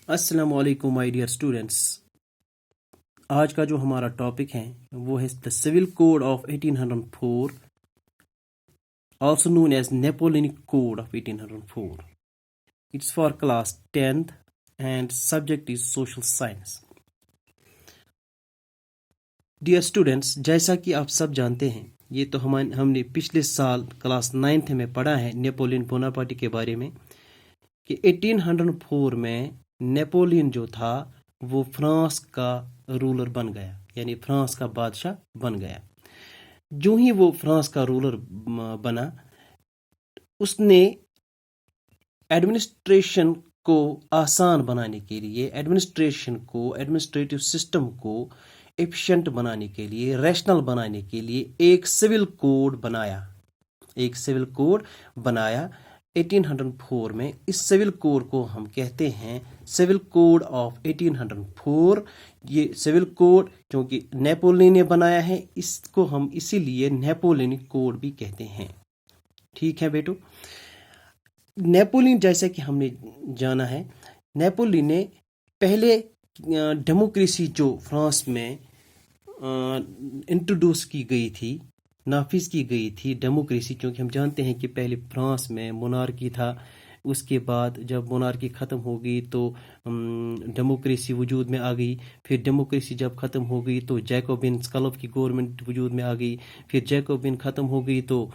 السلام علیکم my dear students. آج کا جو ہمارا ٹاپک ہے وہ ہے the civil code of 1804 also known as Napoleonic code of 1804. It's for class 10th and subject is social science. Dear students, جیسا کہ آپ سب جانتے ہیں، یہ تو ہم نے پچھلے سال کلاس 9th میں پڑھا ہے نیپولین بوناپارٹ کے بارے میں کہ 1804 میں نیپولین جو تھا وہ فرانس کا رولر بن گیا، یعنی فرانس کا بادشاہ بن گیا. جو ہی وہ فرانس کا رولر بنا، اس نے ایڈمنسٹریشن کو آسان بنانے کے لیے، ایڈمنسٹریٹو سسٹم کو ایفیشینٹ بنانے کے لیے، ریشنل بنانے کے لیے ایک سول کوڈ بنایا 1804 میں. اس سول کوڈ کو ہم کہتے ہیں سول کوڈ آف 1804. یہ سول کوڈ کیونکہ نیپولین نے بنایا ہے، اس کو ہم اسی لیے نیپولینک کوڈ بھی کہتے ہیں. ٹھیک ہے بیٹو. نیپولین جیسا کہ ہم نے جانا ہے، نیپولین نے پہلے ڈیموکریسی جو فرانس میں انٹروڈیوس کی گئی تھی، نافذ کی گئی تھی ڈیموکریسی، کیونکہ ہم جانتے ہیں کہ پہلے فرانس میں مونارکی تھا. اس کے بعد جب مونارکی ختم ہو گئی تو ڈیموکریسی وجود میں آ گئی. پھر ڈیموکریسی جب ختم ہو گئی تو جیکوبن اسکلف کی گورنمنٹ وجود میں آ گئی. پھر جیکوبن ختم ہو گئی تو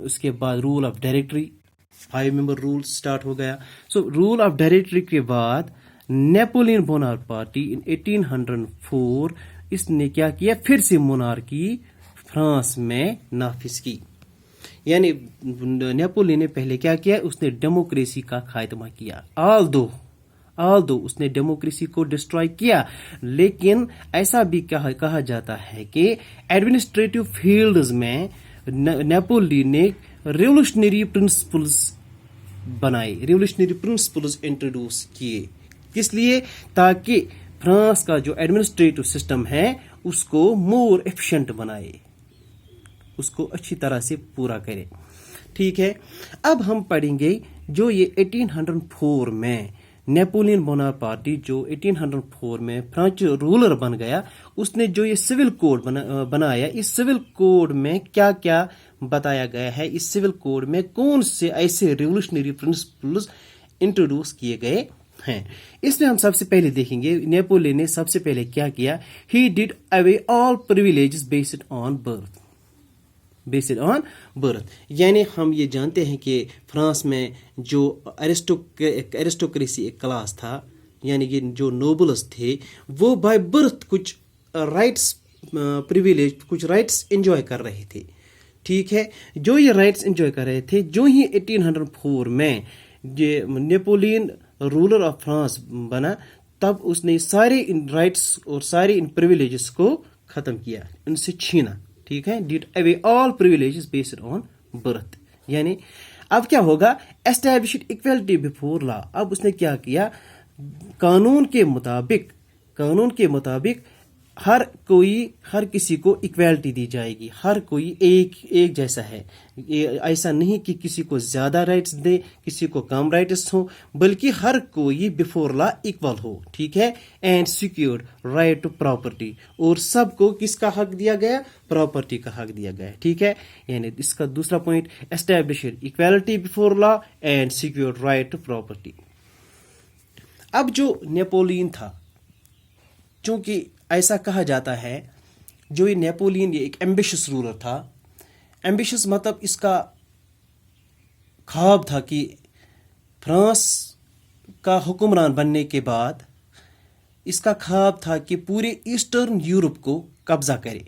اس کے بعد rule of Directory 5 member rule start ہو گیا. سو رول آف ڈائریکٹری کے بعد نیپولین بوناپارٹی ان 1804 اس نے کیا کیا، پھر سے مونارکی فرانس میں نافذ کی. یعنی نیپولین نے پہلے کیا کیا، اس نے ڈیموکریسی کا خاتمہ کیا. آل دو اس نے ڈیموکریسی کو ڈسٹرائے کیا، لیکن ایسا بھی کہا جاتا ہے کہ ایڈمنسٹریٹو فیلڈز میں نیپولین نے ریولوشنری پرنسپلز بنائے، ریولوشنری پرنسپلز انٹروڈیوس کیے. کس لیے؟ تاکہ فرانس کا جو ایڈمنسٹریٹو سسٹم ہے اس کو مور ایفیشینٹ بنائے، اس کو اچھی طرح سے پورا کرے. ٹھیک ہے. اب ہم پڑھیں گے جو یہ 1804 میں نیپولین بوناپارٹی جو 1804 میں فرانچ رولر بن گیا، اس نے جو یہ سول کوڈ بنایا، اس سول کوڈ میں کیا کیا بتایا گیا ہے، اس سول کوڈ میں کون سے ایسے ریولوشنری پرنسپلز انٹروڈیوس کیے گئے ہیں. اس میں ہم سب سے پہلے دیکھیں گے نیپولین نے سب سے پہلے کیا کیا. ہی ڈڈ اوے all privileges based on birth. یعنی ہم یہ جانتے ہیں کہ فرانس میں جو ایرسٹوکریسی ایک کلاس تھا، یعنی کہ جو نوبلز تھے، وہ بائی برتھ کچھ رائٹس پریویلیج، کچھ رائٹس انجوائے کر رہے تھے. ٹھیک ہے. جو یہ رائٹس انجوائے کر رہے تھے، جو ہی 1804 میں یہ نیپولین رولر آف فرانس بنا، تب اس نے سارے ان رائٹس اور سارے ان پریویلیجز کو ختم کیا، ان سے چھینا. ٹھیک ہے. Did away all privileges based on birth. یعنی اب کیا ہوگا، اسٹیبلشڈ ایکویلٹی بفور لا. اب اس نے کیا کیا، قانون کے مطابق ہر کسی کو ایکویلٹی دی جائے گی. ہر کوئی ایک جیسا ہے. ایسا نہیں کہ کسی کو زیادہ رائٹس دے، کسی کو کم رائٹس ہوں، بلکہ ہر کوئی بفور لا ایکول ہو. ٹھیک ہے. And secured right to property. اور سب کو کس کا حق دیا گیا؟ پراپرٹی کا حق دیا گیا. ٹھیک ہے. یعنی اس کا دوسرا point, established equality before law and secured right to property. اب جو نیپولین تھا، چونکہ ایسا کہا جاتا ہے جو یہ نیپولین یہ ایک ایمبیشس رولر تھا. ایمبیشس مطلب اس کا خواب تھا کہ فرانس کا حکمران بننے کے بعد اس کا خواب تھا کہ پورے ایسٹرن یورپ کو قبضہ کرے.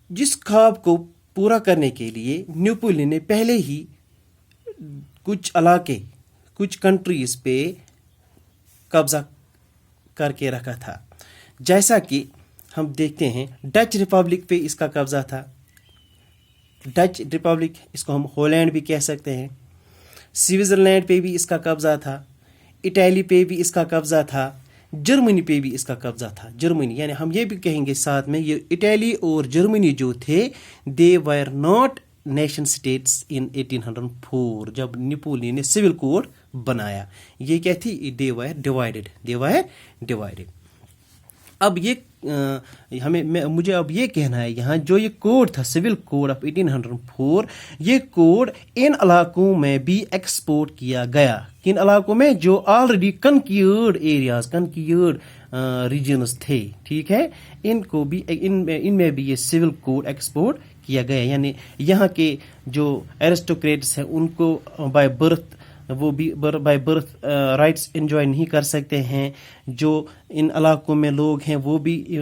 جس خواب کو پورا کرنے کے لیے نیپولین نے پہلے ہی کچھ علاقے، کچھ کنٹریز پہ قبضہ کر کے رکھا تھا. جیسا کہ ہم دیکھتے ہیں ڈچ ریپبلک پہ اس کا قبضہ تھا. ڈچ ریپبلک، اس کو ہم ہالینڈ بھی کہہ سکتے ہیں. سوئٹزرلینڈ پہ بھی اس کا قبضہ تھا. اٹلی پہ بھی اس کا قبضہ تھا. جرمنی پہ بھی اس کا قبضہ تھا. جرمنی، یعنی ہم یہ بھی کہیں گے ساتھ میں، یہ اٹلی اور جرمنی جو تھے، دے ویر ناٹ نیشن اسٹیٹس ان 1804 جب نیپولین نے سول کوڈ بنایا. یہ کیا تھی؟ they were divided. اب یہ مجھے اب یہ کہنا ہے یہاں جو یہ کوڈ تھا سول کوڈ آف 1804 یہ کوڈ ان علاقوں میں بھی ایکسپورٹ کیا گیا. کن علاقوں میں؟ جو آلریڈی کنکیئرڈ ایریاز کنکیئرڈ ریجنز تھے. ٹھیک ہے، ان کو بھی ان میں بھی یہ سول کوڈ ایکسپورٹ کیا گیا. یعنی یہاں کے جو ایرسٹوکریٹس ہیں ان کو بائی برتھ وہ بھی بائی برتھ رائٹس انجوائے نہیں کر سکتے ہیں. جو ان علاقوں میں لوگ ہیں وہ بھی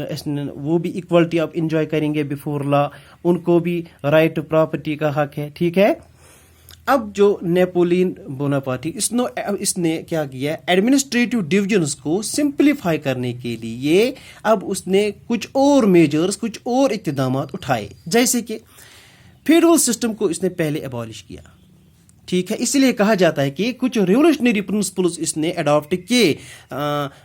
ایکوالٹی آف انجوائے کریں گے بیفور لا. ان کو بھی رائٹ ٹو پراپرٹی کا حق ہے. ٹھیک ہے. اب جو نیپولین بوناپارٹی اس نے کیا کیا؟ ایڈمنسٹریٹو ڈویژنز کو سمپلیفائی کرنے کے لیے اب اس نے کچھ اور میجرز کچھ اور اقتدامات اٹھائے. جیسے کہ فیڈرل سسٹم کو اس نے پہلے ایبالش کیا. ٹھیک ہے، اس لیے کہا جاتا ہے کہ کچھ ریولوشنری پرنسپلز اس نے اڈاپٹ کیے.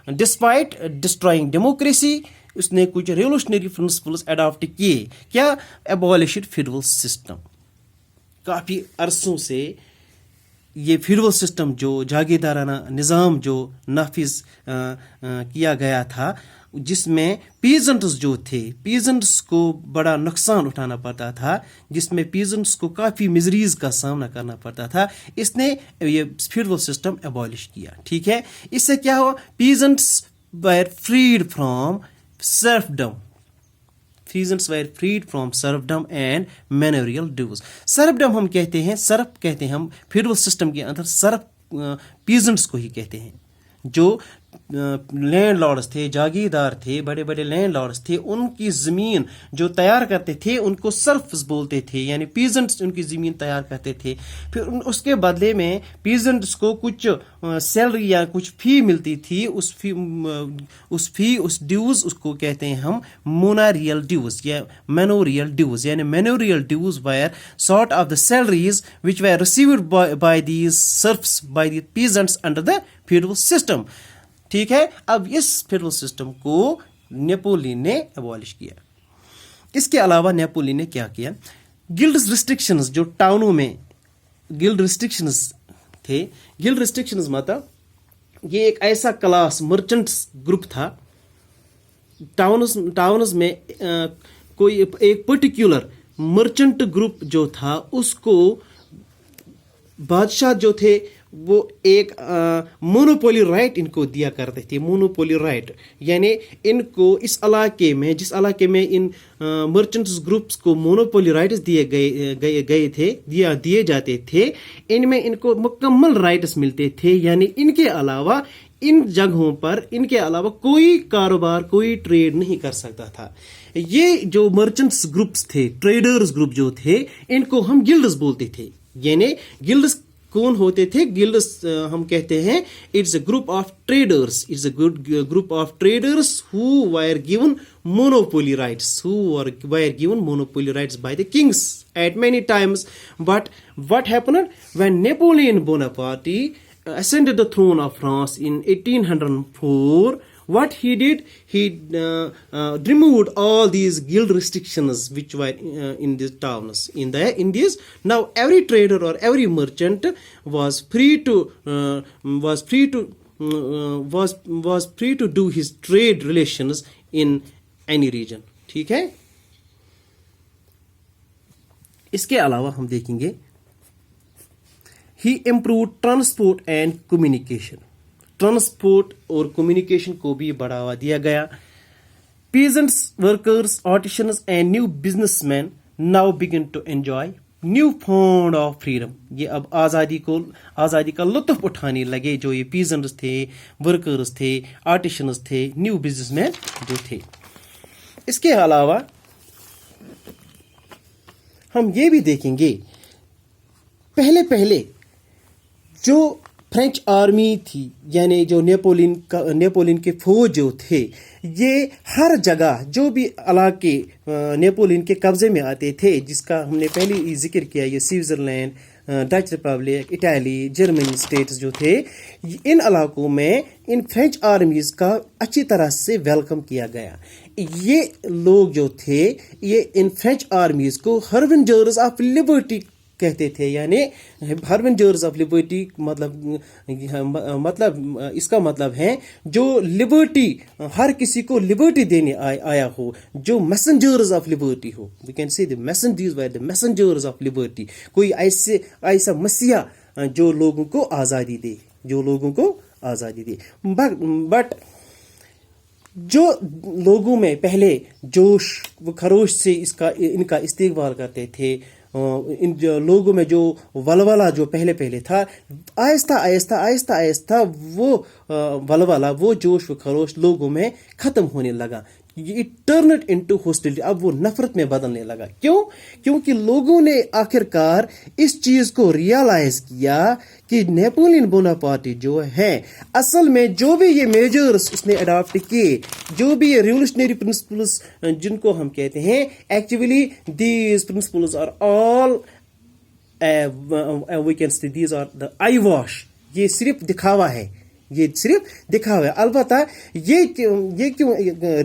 ڈسپائٹ ڈسٹرائنگ ڈیموکریسی اس نے کچھ ریولوشنری پرنسپلز اڈاپٹ کیے. کیا؟ ایبالشڈ فیڈرل سسٹم. کافی عرصوں سے یہ فیڈرل سسٹم جو جاگیردارانہ نظام جو نافذ کیا گیا تھا جس میں پیزنٹس جو تھے پیزنٹس کو بڑا نقصان اٹھانا پڑتا تھا، جس میں پیزنٹس کو کافی مزریز کا سامنا کرنا پڑتا تھا، اس نے یہ فیڈرل سسٹم ایبالش کیا. ٹھیک ہے. اس سے کیا ہوا؟ Peasants were freed from serfdom. Peasants were freed from serfdom and manorial dues. serfdom ہم کہتے ہیں، سرف کہتے ہیں ہم فیڈرل سسٹم کے اندر. سرف پیزنٹس کو ہی کہتے ہیں جو لینڈ لارڈس تھے، جاگیردار تھے، بڑے بڑے لینڈ لارڈس تھے. ان کی زمین جو تیار کرتے تھے ان کو سرفز بولتے تھے، یعنی پیزنٹس ان کی زمین تیار کرتے تھے. پھر اس کے بدلے میں پیزنٹس کو کچھ سیلری یا کچھ فی ملتی تھی. اس ڈیوز اس کو کہتے ہیں ہم موناریل ڈیوز یا مینوریل ڈیوز. یعنی manorial dues were sort of the salaries which were received by these serfs by the peasants under the feudal system. ٹھیک ہے. اب اس فیڈرل سسٹم کو نیپولین نے ایبالش کیا. اس کے علاوہ نیپولین نے کیا کیا؟ گلڈز ریسٹرکشنز جو ٹاؤنوں میں گلڈ ریسٹرکشنز تھے. گلڈ ریسٹرکشنز مطلب یہ ایک ایسا کلاس مرچنٹس گروپ تھا ٹاؤنز میں. کوئی ایک پرٹیکولر مرچنٹ گروپ جو تھا اس کو بادشاہ جو تھے وہ ایک مونوپولی رائٹ ان کو دیا کرتے تھے. مونوپولی رائٹ یعنی ان کو اس علاقے میں جس علاقے میں ان مرچنٹس گروپس کو مونوپولی رائٹس دیے جاتے تھے ان میں ان کو مکمل رائٹس ملتے تھے. یعنی ان کے علاوہ ان جگہوں پر ان کے علاوہ کوئی کاروبار کوئی ٹریڈ نہیں کر سکتا تھا. یہ جو مرچنٹس گروپس تھے ٹریڈرز گروپ جو تھے ان کو ہم گلڈز بولتے تھے. یعنی گلڈز کون ہوتے تھے؟ گلڈز ہم کہتے ہیں it's a group of traders. It's a group of traders who were given monopoly rights by the kings at many times. But what happened when Napoleon Bonaparte ascended the throne of France in 1804? What he did, he removed all these guild restrictions which were in these towns. In these, now every trader or every merchant was free to do his trade relations in any region. ٹھیک ہے. اس کے علاوہ ہم دیکھیں گے he improved transport and communication. Transport اور communication کو بھی بڑھاوا دیا گیا. Peasants workers artisans and new business men now began to enjoy new found of freedom. یہ اب آزادی کا لطف اٹھانے لگے. جو یہ پیزنٹس تھے، ورکرز تھے، آرٹیشنز تھے، نیو بزنس مین جو تھے. اس کے علاوہ ہم یہ بھی دیکھیں گے پہلے جو فرینچ آرمی تھی یعنی جو نیپولین کے فوج جو تھے یہ ہر جگہ جو بھی علاقے نیپولین کے قبضے میں آتے تھے جس کا ہم نے پہلے ہی ذکر کیا، یہ Switzerland, Dutch Republic, Italy, Germany states جو تھے، ان علاقوں میں ان فرینچ آرمیز کا اچھی طرح سے ویلکم کیا گیا. یہ لوگ جو تھے یہ ان فرینچ آرمیز کو ہربنجرز آف لبرٹی کہتے تھے. یعنی ہربنجرز آف لبرٹی مطلب اس کا مطلب ہے جو لبرٹی، ہر کسی کو لبرٹی دینے آیا ہو، جو میسنجرز آف لبرٹی ہو. We can see the messengers of liberty. کوئی ایسا مسیح جو لوگوں کو آزادی دے، جو لوگوں کو آزادی دے. بٹ جو لوگوں میں پہلے جوش و خروش سے ان کا استقبال کرتے تھے، ان لوگوں میں جو ولولہ جو پہلے تھا، آہستہ وہ ولولہ، وہ جوش و خروش لوگوں میں ختم ہونے لگا. It turned into hostility. اب وہ نفرت میں بدلنے لگا. کیونکہ لوگوں نے آخر کار اس چیز کو ریئلائز کیا کہ نیپولین بوناپارٹ جو ہے اصل میں جو بھی یہ میجرز اس نے اڈاپٹ کیے، جو بھی یہ ریولوشنری پرنسپلز جن کو ہم کہتے ہیں، actually these principles are all we can see these are the eyewash. یہ صرف دکھاوا ہے، یہ صرف دکھاوا ہے. البتہ یہ کیوں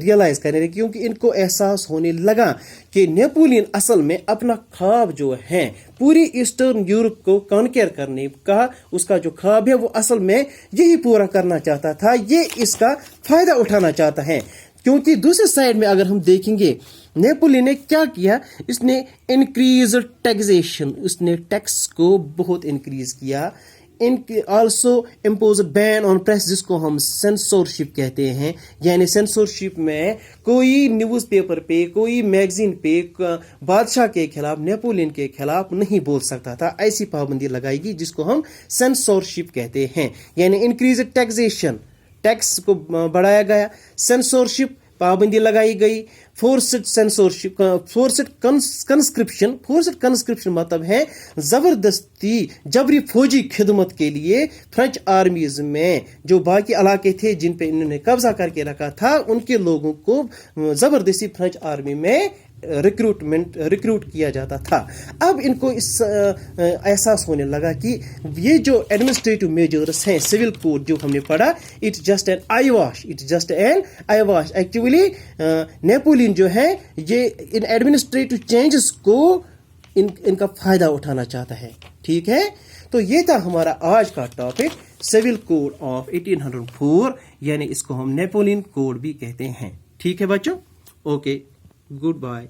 ریئلائز کرنے لگے؟ کیونکہ ان کو احساس ہونے لگا کہ نیپولین اصل میں اپنا خواب جو ہے پوری ایسٹرن یورپ کو کانکر کرنے کا، اس کا جو خواب ہے وہ اصل میں یہی پورا کرنا چاہتا تھا. یہ اس کا فائدہ اٹھانا چاہتا ہے. کیونکہ دوسرے سائڈ میں اگر ہم دیکھیں گے نیپولین نے کیا کیا، اس نے انکریز ٹیکسیشن، اس نے ٹیکس کو بہت انکریز کیا. آلسو امپوز بین آن پریس، جس کو ہم سینسورشپ کہتے ہیں. یعنی سینسورشپ میں کوئی نیوز پیپر پہ، کوئی میگزین پہ بادشاہ کے خلاف، نیپولین کے خلاف نہیں بول سکتا تھا. ایسی پابندی لگائی گئی جس کو ہم سینسورشپ کہتے ہیں. یعنی انکریز ٹیکسیشن، ٹیکس کو بڑھایا گیا. سینسورشپ، پابندی لگائی گئی. فورسڈ سینسورشپ، فورسڈ کنسکرپشن مطلب ہے زبردستی جبری فوجی خدمت کے لیے فرینچ آرمیز میں جو باقی علاقے تھے جن پہ انہوں نے قبضہ کر کے رکھا تھا، ان کے لوگوں کو زبردستی فرینچ آرمی میں ریکروٹ کیا جاتا تھا. اب ان کو اس احساس ہونے لگا کہ یہ جو ایڈمنسٹریٹو میجرز ہیں، سول کوڈ جو ہم نے پڑھا، it's just an eyewash. Actually Napoleon جو ہے یہ ان ایڈمنسٹریٹو چینجز کو ان کا فائدہ اٹھانا چاہتا ہے. ٹھیک ہے، تو یہ تھا ہمارا آج کا ٹاپک، سول کوڈ آف 1804، یعنی اس کو ہم نیپولین کوڈ بھی کہتے ہیں. ٹھیک ہے بچوں، اوکے، گڈ بائے.